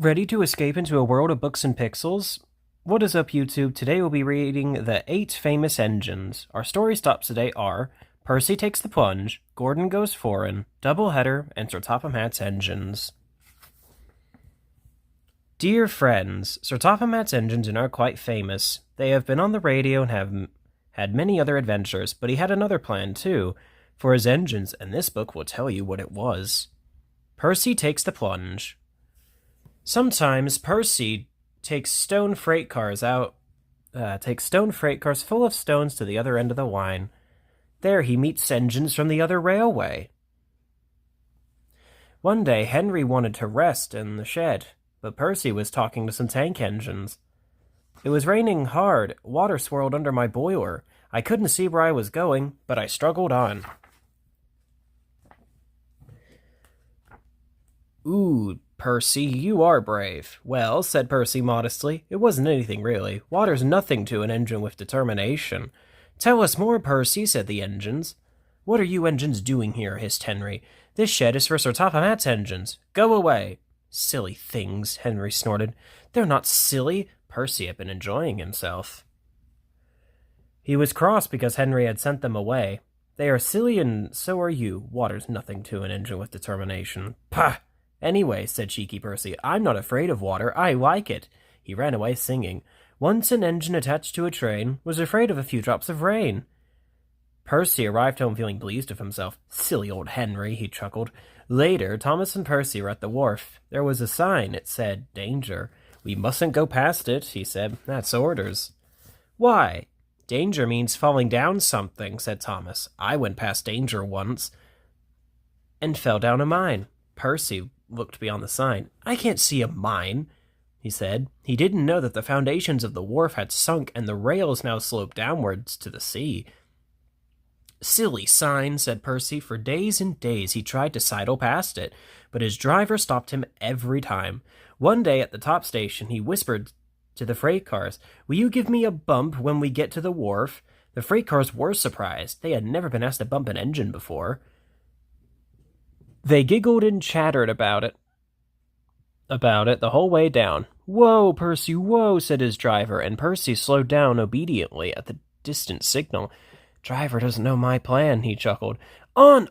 Ready to escape into a world of books and pixels? What is up, YouTube? Today we'll be reading the 8 famous engines. Our story stops today are Percy Takes the Plunge, Gordon Goes Foreign, Doubleheader, and Sir Topham Hatt's engines. Dear friends, Sir Topham Hatt's engines are now quite famous. They have been on the radio and have had many other adventures, but he had another plan too for his engines, and this book will tell you what it was. Percy Takes the Plunge. Sometimes Percy takes stone freight cars full of stones to the other end of the line. There he meets engines from the other railway. One day Henry wanted to rest in the shed, but Percy was talking to some tank engines. It was raining hard. Water swirled under my boiler. I couldn't see where I was going, but I struggled on. Ooh, Percy, you are brave. Well, said Percy modestly, it wasn't anything really. Water's nothing to an engine with determination. Tell us more, Percy, said the engines. What are you engines doing here? Hissed Henry. This shed is for Sir Topham Hatt's engines. Go away. Silly things, Henry snorted. They're not silly. Percy had been enjoying himself. He was cross because Henry had sent them away. They are silly and so are you. Water's nothing to an engine with determination. Pah! Anyway, said cheeky Percy, I'm not afraid of water. I like it. He ran away singing. Once an engine attached to a train was afraid of a few drops of rain. Percy arrived home feeling pleased with himself. Silly old Henry, he chuckled. Later, Thomas and Percy were at the wharf. There was a sign. It said, Danger. We mustn't go past it, he said. That's orders. Why? Danger means falling down something, said Thomas. I went past danger once and fell down a mine. Percy looked beyond the sign. I can't see a mine, he said. He didn't know that the foundations of the wharf had sunk and the rails now sloped downwards to the sea. Silly sign, said Percy. For days and days he tried to sidle past it, but his driver stopped him every time. One day at the top station he whispered to the freight cars, Will you give me a bump when we get to the wharf? The freight cars were surprised. They had never been asked to bump an engine before. They giggled and chattered about it the whole way down. Whoa, Percy, whoa, said his driver, and Percy slowed down obediently at the distant signal. Driver doesn't know my plan, he chuckled. On,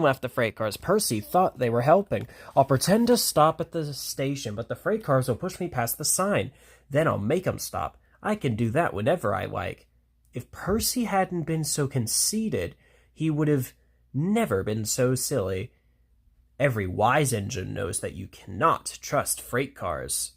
laughed the freight cars. Percy thought they were helping. I'll pretend to stop at the station, but the freight cars will push me past the sign. Then I'll make 'em stop. I can do that whenever I like. If Percy hadn't been so conceited, he would have never been so silly. Every wise engine knows that you cannot trust freight cars.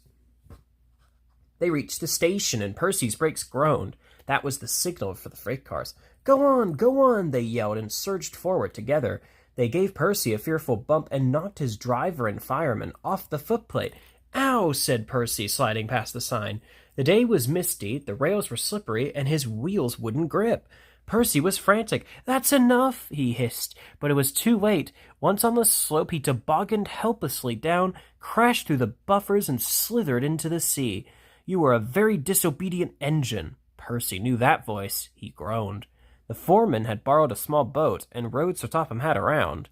They reached the station, and Percy's brakes groaned. That was the signal for the freight cars. Go on, they yelled and surged forward together. They gave Percy a fearful bump and knocked his driver and fireman off the footplate. Ow, said Percy, sliding past the sign. The day was misty, the rails were slippery, and his wheels wouldn't grip. Percy was frantic. That's enough, he hissed, but it was too late. Once on the slope, he tobogganed helplessly down, crashed through the buffers, and slithered into the sea. You are a very disobedient engine. Percy knew that voice. He groaned. The foreman had borrowed a small boat and rowed Sir Topham Hatt around.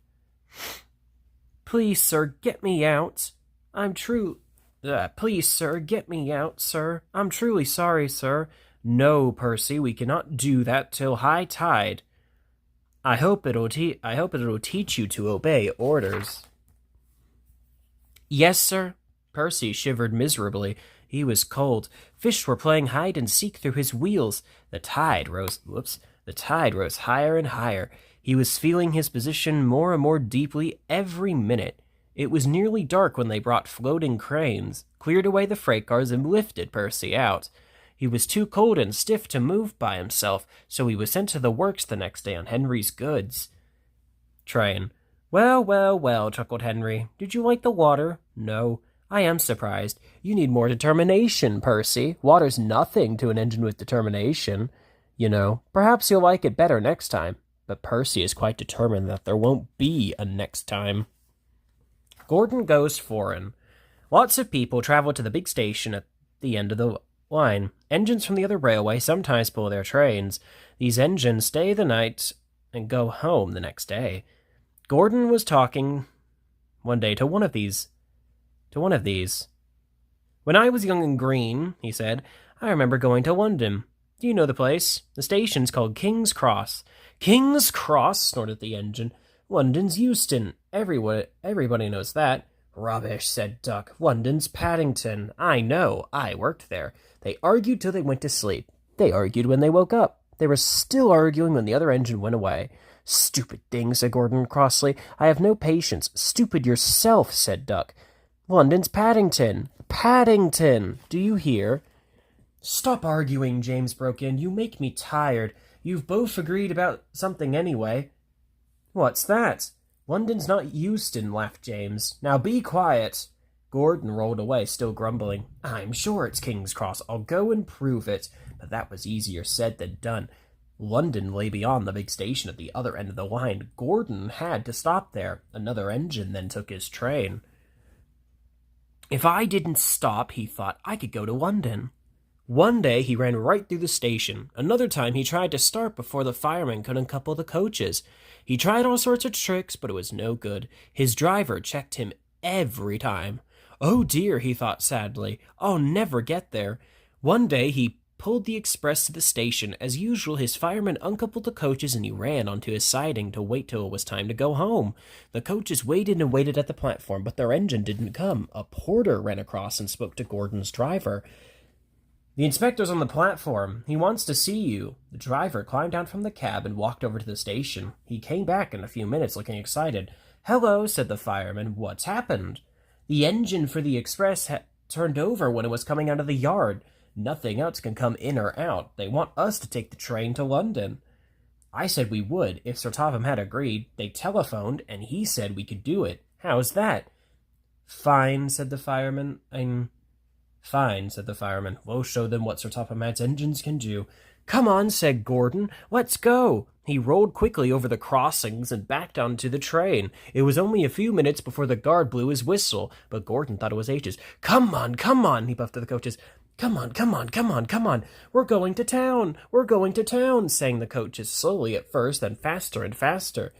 Please, sir, get me out. Please, sir, get me out, sir. I'm truly sorry, sir. No, Percy, we cannot do that till high tide. I hope it'll teach you to obey orders. Yes, sir. Percy shivered miserably. He was cold. Fish were playing hide and seek through his wheels. The tide rose higher and higher. He was feeling his position more and more deeply every minute. It was nearly dark when they brought floating cranes, cleared away the freight cars, and lifted Percy out. He was too cold and stiff to move by himself, so he was sent to the works the next day on Henry's goods train. Well, chuckled Henry. Did you like the water? No. I am surprised. You need more determination, Percy. Water's nothing to an engine with determination. You know, perhaps you'll like it better next time. But Percy is quite determined that there won't be a next time. Gordon Goes Foreign. Lots of people travel to the big station at the end of the line. Engines from the other railway sometimes pull their trains. These engines stay the night and go home the next day. Gordon was talking one day to one of these. "When I was young and green," he said, "I remember going to London. Do you know the place? The station's called King's Cross." "King's Cross?" snorted the engine. "London's Euston. Everybody knows that." "Rubbish," said Duck. "London's Paddington. I know. I worked there. They argued till they went to sleep. They argued when they woke up. They were still arguing when the other engine went away." "Stupid thing," said Gordon crossly. "I have no patience." "Stupid yourself," said Duck. "London's Paddington. Paddington! Do you hear?" "Stop arguing," James broke in. "You make me tired. You've both agreed about something anyway." "What's that?" "London's not Euston," laughed James. "Now be quiet." Gordon rolled away, still grumbling. "I'm sure it's King's Cross. I'll go and prove it." But that was easier said than done. London lay beyond the big station at the other end of the line. Gordon had to stop there. Another engine then took his train. "If I didn't stop," he thought, "I could go to London." One day he ran right through the station. Another time he tried to start before the fireman could uncouple the coaches. He tried all sorts of tricks, but it was no good. His driver checked him every time. "Oh dear," he thought sadly, "I'll never get there." One day he pulled the express to the station. As usual, his fireman uncoupled the coaches and he ran onto his siding to wait till it was time to go home. The coaches waited and waited at the platform, but their engine didn't come. A porter ran across and spoke to Gordon's driver. "The inspector's on the platform. He wants to see you." The driver climbed down from the cab and walked over to the station. He came back in a few minutes looking excited. "Hello," said the fireman. "What's happened?" "The engine for the express turned over when it was coming out of the yard. Nothing else can come in or out. They want us to take the train to London." "I said we would, if Sir Topham had agreed. They telephoned, and he said we could do it. How's that?" "Fine," said the fireman. Fine," said the fireman. "We'll show them what Sir Topham Hatt's engines can do." "Come on," said Gordon. "Let's go." He rolled quickly over the crossings and backed onto the train. It was only a few minutes before the guard blew his whistle, but Gordon thought it was ages. Come on," he puffed to the coaches. Come on. We're going to town," sang the coaches, slowly at first, then faster and faster.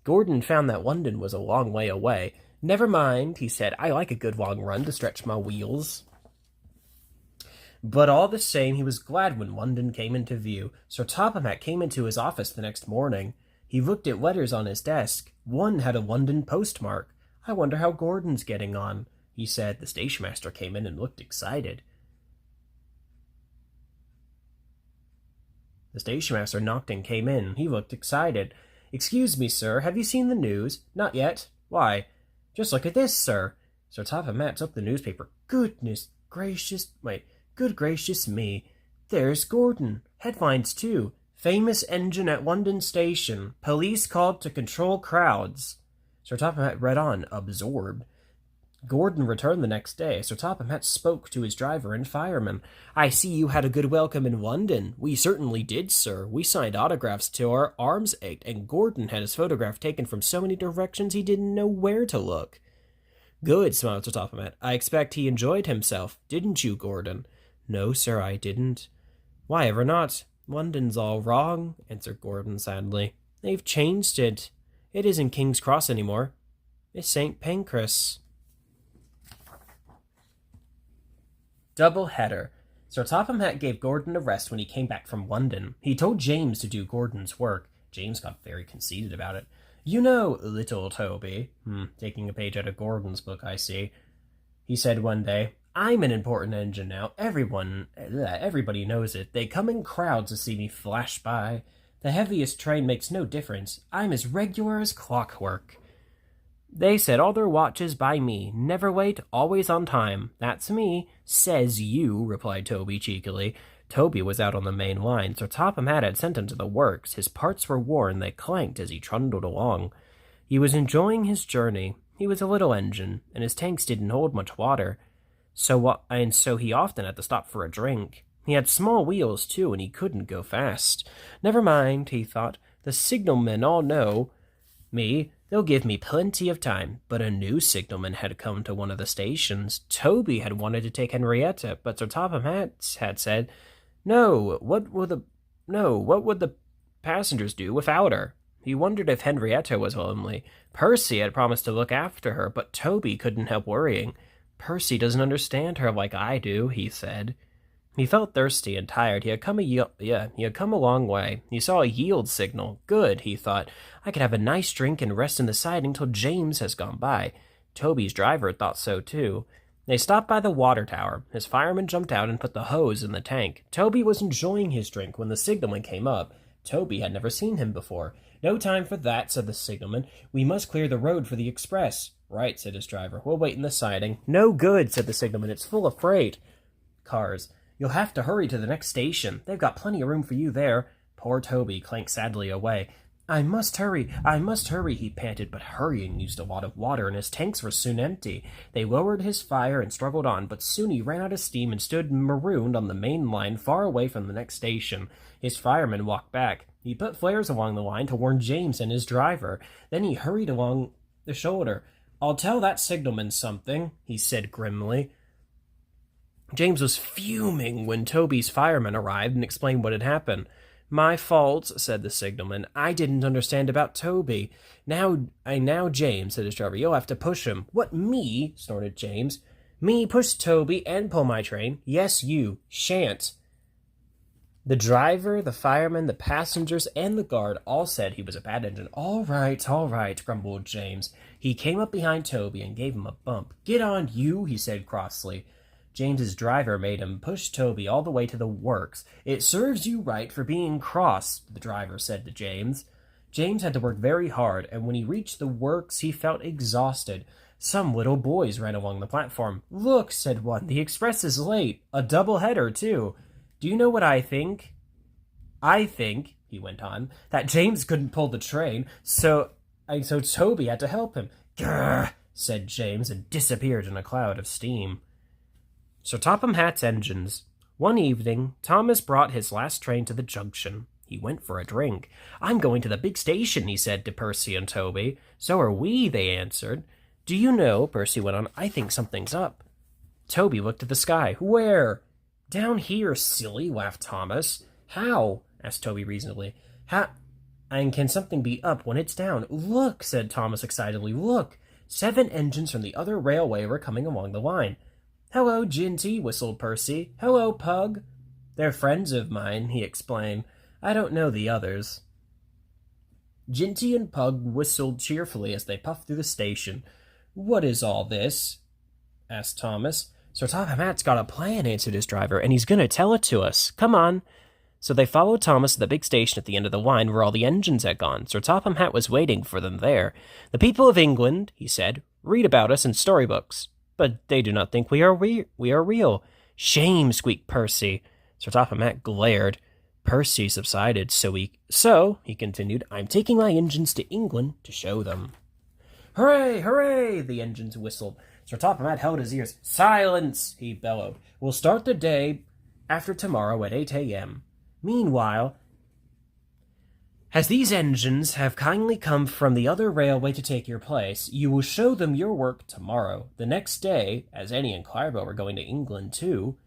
Gordon found that London was a long way away. "Never mind," he said. "I like a good long run to stretch my wheels." But all the same, he was glad when London came into view. Sir Topham Hatt came into his office the next morning. He looked at letters on his desk. One had a London postmark. "I wonder how Gordon's getting on," he said. The stationmaster came in and looked excited. The stationmaster knocked and came in. He looked excited. "Excuse me, sir, have you seen the news?" "Not yet." "Why?" "Just look at this, sir." Sir Topham Hatt took the newspaper. Good gracious me. There's Gordon. Headlines, too. "Famous engine at London Station. Police called to control crowds." Sir Topham Hatt read on, absorbed. Gordon returned the next day. Sir Topham Hatt spoke to his driver and fireman. "I see you had a good welcome in London." "We certainly did, sir. We signed autographs till our arms ached, and Gordon had his photograph taken from so many directions he didn't know where to look." "Good," smiled Sir Topham Hatt. "I expect he enjoyed himself. Didn't you, Gordon?" "No, sir, I didn't." "Why ever not?" "London's all wrong," answered Gordon sadly. "They've changed it. It isn't King's Cross anymore. It's St. Pancras." Double header. Sir Topham Hatt gave Gordon a rest when he came back from London. He told James to do Gordon's work. James got very conceited about it. "You know, little Toby," taking a page out of Gordon's book, I see, he said one day, "I'm an important engine now. Everybody knows it. They come in crowds to see me flash by. The heaviest train makes no difference. I'm as regular as clockwork. They set all their watches by me. Never late, always on time. That's me." "Says you," replied Toby cheekily. Toby was out on the main line. Sir Topham Hatt had sent him to the works. His parts were worn. They clanked as he trundled along. He was enjoying his journey. He was a little engine, and his tanks didn't hold much water. So he often had to stop for a drink. He had small wheels, too, and he couldn't go fast. "Never mind," he thought. "The signalmen all know me. They'll give me plenty of time." But a new signalman had come to one of the stations. Toby had wanted to take Henrietta, but Sir Topham Hatt had said, No, what would the passengers do without her? He wondered if Henrietta was lonely. Percy had promised to look after her, but Toby couldn't help worrying. Percy doesn't understand her like I do, he said. He felt thirsty and tired. He had come a long way. He saw a yield signal. Good, he thought. I could have a nice drink and rest in the siding till James has gone by. Toby's driver thought so too. They stopped by the water tower. His fireman jumped out and put the hose in the tank. Toby was enjoying his drink when the signalman came up. Toby had never seen him before. No time for that, said the signalman. We must clear the road for the express. Right, said his driver. We'll wait in the siding. No good, said the signalman. It's full of freight. Cars. You'll have to hurry to the next station. They've got plenty of room for you there. Poor Toby clanked sadly away. I must hurry, he panted, but hurrying used a lot of water, and his tanks were soon empty. They lowered his fire and struggled on, but soon he ran out of steam and stood marooned on the main line far away from the next station. His fireman walked back. He put flares along the line to warn James and his driver. Then he hurried along the shoulder. I'll tell that signalman something, he said grimly. James was fuming when Toby's fireman arrived and explained what had happened. My fault, said the signalman. I didn't understand about Toby. Now, James, said his driver, you'll have to push him. What, me? Snorted James. Me push Toby and pull my train? Yes, you. Shan't. The driver, the fireman, the passengers, and the guard all said he was a bad engine. All right, grumbled James. He came up behind Toby and gave him a bump. Get on, you, he said crossly. James's driver made him push Toby all the way to the works. It serves you right for being cross, the driver said to James. James had to work very hard, and when he reached the works, he felt exhausted. Some little boys ran along the platform. Look, said one, the express is late. A double-header, too. Do you know what I think? I think, he went on, that James couldn't pull the train, so Toby had to help him. Grrr, said James, and disappeared in a cloud of steam. Sir Topham Hatt's engines. One evening, Thomas brought his last train to the junction. He went for a drink. I'm going to the big station, he said to Percy and Toby. So are we, they answered. Do you know, Percy went on, I think something's up. Toby looked at the sky. Where? Down here, silly, laughed Thomas. How? Asked Toby reasonably. How? And can something be up when it's down? Look, said Thomas excitedly. Look! 7 engines from the other railway were coming along the line. Hello, Ginty, whistled Percy. Hello, Pug. They're friends of mine, he explained. I don't know the others. Ginty and Pug whistled cheerfully as they puffed through the station. What is all this? Asked Thomas. Sir Topham Hatt's got a plan, answered his driver, and he's going to tell it to us. Come on. So they followed Thomas to the big station at the end of the line where all the engines had gone. Sir Topham Hatt was waiting for them there. The people of England, he said, read about us in storybooks. But they do not think we are real. Shame, squeaked Percy. Sir Topham Hatt glared. Percy subsided, so he continued, I'm taking my engines to England to show them. Hooray, hooray, the engines whistled. Sir Topham Hatt held his ears. Silence, he bellowed. We'll start the day after tomorrow at 8 a.m. Meanwhile, as these engines have kindly come from the other railway to take your place, you will show them your work tomorrow. The next day, as Annie and Clarabel were going to England too,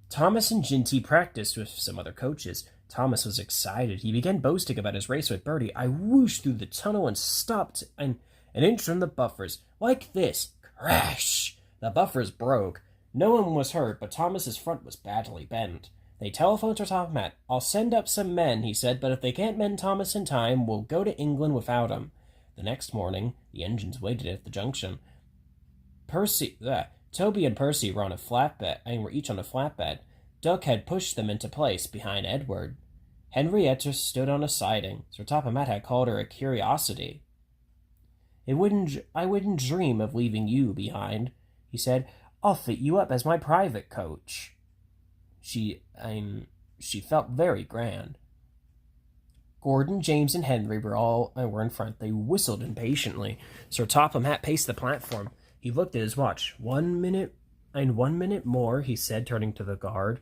Thomas and Ginty practiced with some other coaches. Thomas was excited. He began boasting about his race with Bertie. I whooshed through the tunnel and stopped an inch from the buffers. Like this. Crash! The buffers broke. No one was hurt, but Thomas's front was badly bent. They telephoned to Topham Hatt. I'll send up some men, he said, but if they can't mend Thomas in time, we'll go to England without him. The next morning, the engines waited at the junction. Toby and Percy were on a flatbed, and were each on a flatbed. Duck had pushed them into place behind Edward. Henrietta stood on a siding. Sir Topham Hatt had called her a curiosity. I wouldn't dream of leaving you behind, he said. I'll fit you up as my private coach. She felt very grand. Gordon, James, and Henry were in front. They whistled impatiently. Sir Topham Hatt paced the platform. He looked at his watch. 1 minute, and 1 minute more, he said, turning to the guard.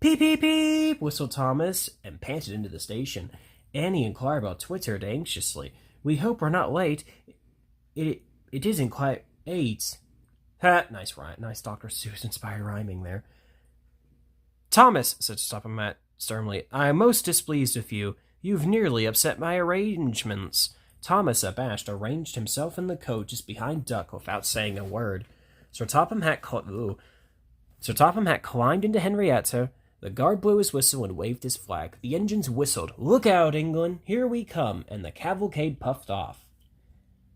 Peep, peep, peep, whistled Thomas, and panted into the station. Annie and Clarabel twittered anxiously. We hope we're not late. It isn't quite 8. Ha! Nice Dr. Seuss-inspired rhyming there. Thomas, said Topham Hatt sternly, I am most displeased with you. You've nearly upset my arrangements. Thomas, abashed, arranged himself in the coach just behind Duck without saying a word. Sir Topham Hatt climbed into Henrietta. The guard blew his whistle and waved his flag. The engines whistled, "Look out, England! Here we come!" and the cavalcade puffed off.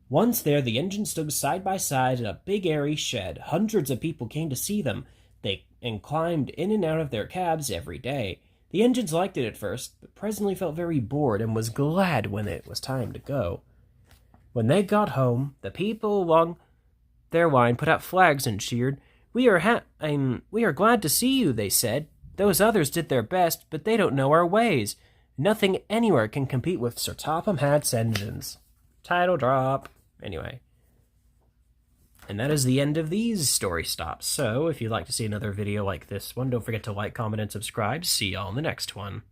Once there, the engines stood side by side in a big airy shed. Hundreds of people came to see them. They climbed in and out of their cabs every day. The engines liked it at first, but presently felt very bored and was glad when it was time to go. When they got home, the people along their line put out flags and cheered. We are glad to see you," they said. "Those others did their best, but they don't know our ways. Nothing anywhere can compete with Sir Topham Hatt's engines." Title drop. Anyway. And that is the end of these story stops. So, if you'd like to see another video like this one, don't forget to like, comment, and subscribe. See y'all in the next one.